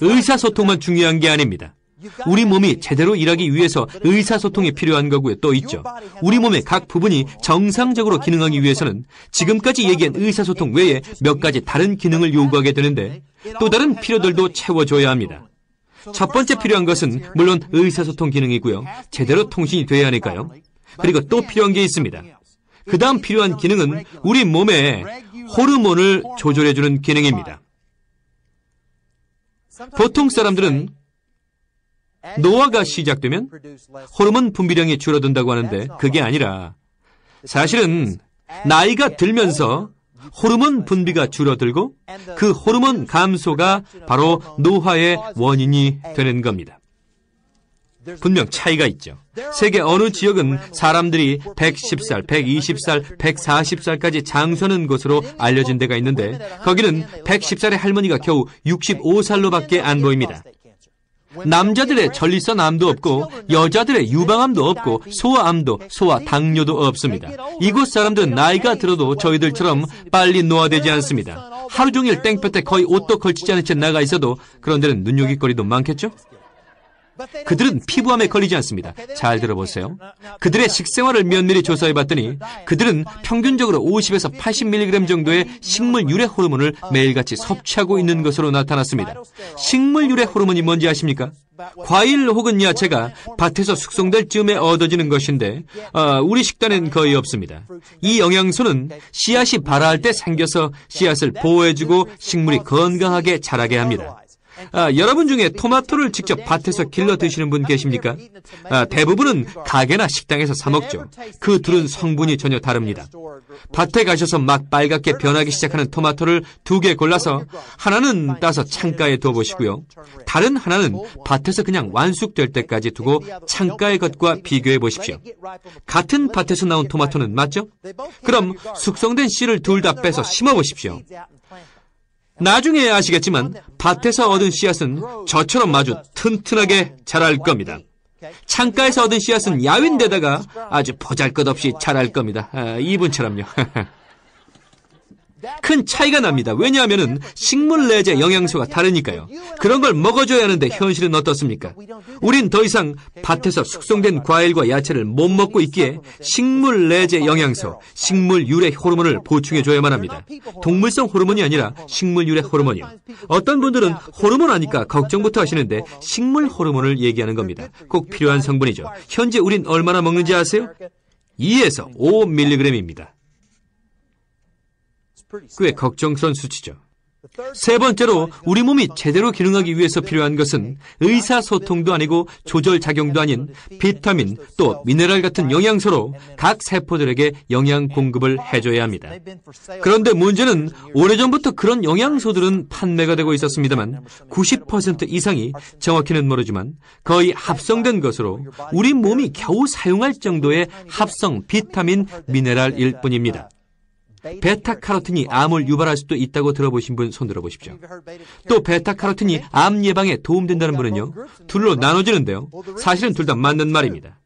의사소통만 중요한 게 아닙니다. 우리 몸이 제대로 일하기 위해서 의사소통이 필요한 거고요. 또 있죠. 우리 몸의 각 부분이 정상적으로 기능하기 위해서는 지금까지 얘기한 의사소통 외에 몇 가지 다른 기능을 요구하게 되는데 또 다른 필요들도 채워줘야 합니다. 첫 번째 필요한 것은 물론 의사소통 기능이고요. 제대로 통신이 돼야 하니까요. 그리고 또 필요한 게 있습니다. 그 다음 필요한 기능은 우리 몸의 호르몬을 조절해주는 기능입니다. 보통 사람들은 노화가 시작되면 호르몬 분비량이 줄어든다고 하는데 그게 아니라 사실은 나이가 들면서 호르몬 분비가 줄어들고 그 호르몬 감소가 바로 노화의 원인이 되는 겁니다. 분명 차이가 있죠. 세계 어느 지역은 사람들이 110살, 120살, 140살까지 장수하는 것으로 알려진 데가 있는데 거기는 110살의 할머니가 겨우 65살로밖에 안 보입니다. 남자들의 전립선암도 없고 여자들의 유방암도 없고 소아암도 소아당뇨도 없습니다. 이곳 사람들은 나이가 들어도 저희들처럼 빨리 노화되지 않습니다. 하루 종일 땡볕에 거의 옷도 걸치지 않은 채 나가 있어도 그런 데는 눈요깃거리도 많겠죠? 그들은 피부암에 걸리지 않습니다. 잘 들어보세요. 그들의 식생활을 면밀히 조사해봤더니 그들은 평균적으로 50에서 80mg 정도의 식물 유래 호르몬을 매일같이 섭취하고 있는 것으로 나타났습니다. 식물 유래 호르몬이 뭔지 아십니까? 과일 혹은 야채가 밭에서 숙성될 즈음에 얻어지는 것인데 우리 식단엔 거의 없습니다. 이 영양소는 씨앗이 발아할 때 생겨서 씨앗을 보호해주고 식물이 건강하게 자라게 합니다. 여러분 중에 토마토를 직접 밭에서 길러 드시는 분 계십니까? 대부분은 가게나 식당에서 사 먹죠. 그 둘은 성분이 전혀 다릅니다. 밭에 가셔서 막 빨갛게 변하기 시작하는 토마토를 2개 골라서 하나는 따서 창가에 둬보시고요. 다른 하나는 밭에서 그냥 완숙될 때까지 두고 창가의 것과 비교해 보십시오. 같은 밭에서 나온 토마토는 맞죠? 그럼 숙성된 씨를 둘 다 빼서 심어 보십시오. 나중에 아시겠지만 밭에서 얻은 씨앗은 저처럼 아주 튼튼하게 자랄 겁니다. 창가에서 얻은 씨앗은 야윈데다가 아주 보잘것없이 자랄 겁니다. 이분처럼요. 큰 차이가 납니다. 왜냐하면 식물 내재 영양소가 다르니까요. 그런 걸 먹어줘야 하는데 현실은 어떻습니까? 우린 더 이상 밭에서 숙성된 과일과 야채를 못 먹고 있기에 식물 내재 영양소, 식물 유래 호르몬을 보충해줘야만 합니다. 동물성 호르몬이 아니라 식물 유래 호르몬이요. 어떤 분들은 호르몬 하니까 걱정부터 하시는데 식물 호르몬을 얘기하는 겁니다. 꼭 필요한 성분이죠. 현재 우린 얼마나 먹는지 아세요? 2에서 5mg입니다. 꽤 걱정스러운 수치죠. 세 번째로 우리 몸이 제대로 기능하기 위해서 필요한 것은 의사소통도 아니고 조절작용도 아닌 비타민 또 미네랄 같은 영양소로 각 세포들에게 영양 공급을 해줘야 합니다. 그런데 문제는 오래전부터 그런 영양소들은 판매가 되고 있었습니다만 90% 이상이 정확히는 모르지만 거의 합성된 것으로 우리 몸이 겨우 사용할 정도의 합성 비타민 미네랄일 뿐입니다. 베타카로틴이 암을 유발할 수도 있다고 들어보신 분 손 들어보십시오. 또 베타카로틴이 암 예방에 도움된다는 분은요, 둘로 나눠지는데요. 사실은 둘 다 맞는 말입니다.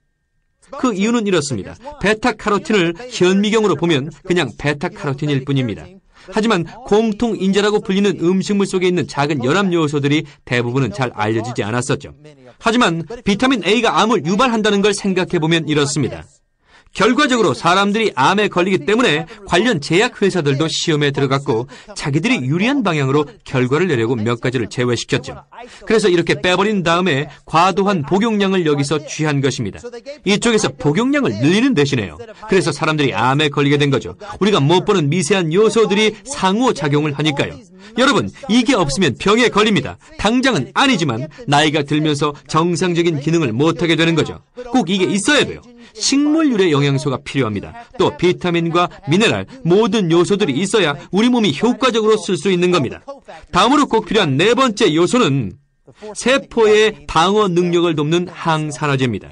그 이유는 이렇습니다. 베타카로틴을 현미경으로 보면 그냥 베타카로틴일 뿐입니다. 하지만 공통인자라고 불리는 음식물 속에 있는 작은 연합 요소들이 대부분은 잘 알려지지 않았었죠. 하지만 비타민 A가 암을 유발한다는 걸 생각해보면 이렇습니다. 결과적으로 사람들이 암에 걸리기 때문에 관련 제약회사들도 시험에 들어갔고 자기들이 유리한 방향으로 결과를 내려고 몇 가지를 제외시켰죠. 그래서 이렇게 빼버린 다음에 과도한 복용량을 여기서 취한 것입니다. 이쪽에서 복용량을 늘리는 대신에요. 그래서 사람들이 암에 걸리게 된 거죠. 우리가 못 보는 미세한 요소들이 상호작용을 하니까요. 여러분, 이게 없으면 병에 걸립니다. 당장은 아니지만 나이가 들면서 정상적인 기능을 못하게 되는 거죠. 꼭 이게 있어야 돼요. 식물 유래 영양소가 필요합니다. 또 비타민과 미네랄, 모든 요소들이 있어야 우리 몸이 효과적으로 쓸 수 있는 겁니다. 다음으로 꼭 필요한 네 번째 요소는 세포의 방어 능력을 돕는 항산화제입니다.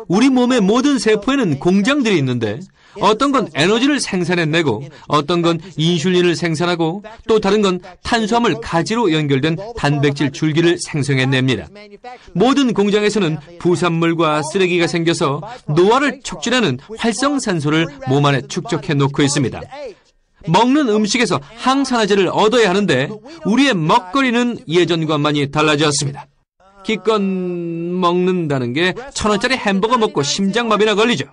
우리 몸의 모든 세포에는 공장들이 있는데 어떤 건 에너지를 생산해내고 어떤 건 인슐린을 생산하고 또 다른 건 탄수화물 가지로 연결된 단백질 줄기를 생성해냅니다. 모든 공장에서는 부산물과 쓰레기가 생겨서 노화를 촉진하는 활성산소를 몸 안에 축적해 놓고 있습니다. 먹는 음식에서 항산화제를 얻어야 하는데 우리의 먹거리는 예전과 많이 달라졌습니다. 기껏 먹는다는 게 1,000원짜리 햄버거 먹고 심장마비나 걸리죠.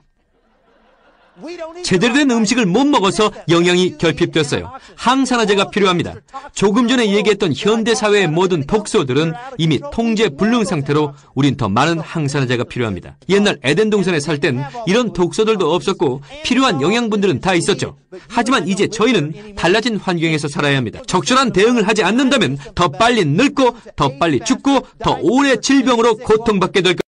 제대로 된 음식을 못 먹어서 영양이 결핍됐어요. 항산화제가 필요합니다. 조금 전에 얘기했던 현대사회의 모든 독소들은 이미 통제 불능 상태로 우린 더 많은 항산화제가 필요합니다. 옛날 에덴 동산에 살 땐 이런 독소들도 없었고 필요한 영양분들은 다 있었죠. 하지만 이제 저희는 달라진 환경에서 살아야 합니다. 적절한 대응을 하지 않는다면 더 빨리 늙고 더 빨리 죽고 더 오래 질병으로 고통받게 될 겁니다.